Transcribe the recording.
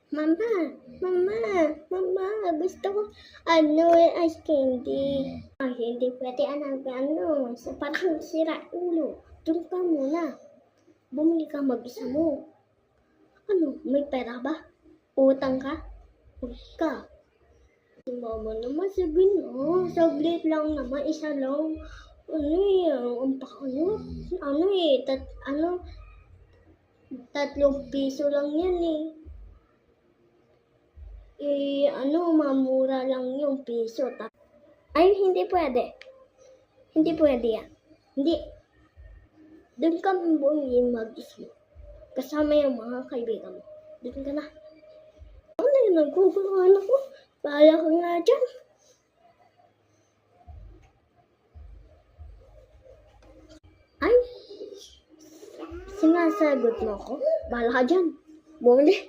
Mama, mama, gusto ko, ice candy. Ay, hindi pwede, anak, parang sira ulo. Doon ka muna. Bumili ka mag-isa mo. May pera ba? Utang ka? Huwag ka. Si mama naman, sabi na, saglit lang naman, isa lang. ₱3 lang yan eh. Mamura lang yung piso. Ay, hindi pwede. Hindi pwede yan. Hindi. Doon ka bumili mag-isa mo. Kasama yung mga kaibigan mo. Doon ka na. Nagkukulaan ako. Bahala ka nga dyan. Ay, sinasagot mo ako. Bahala ka dyan. Bumili.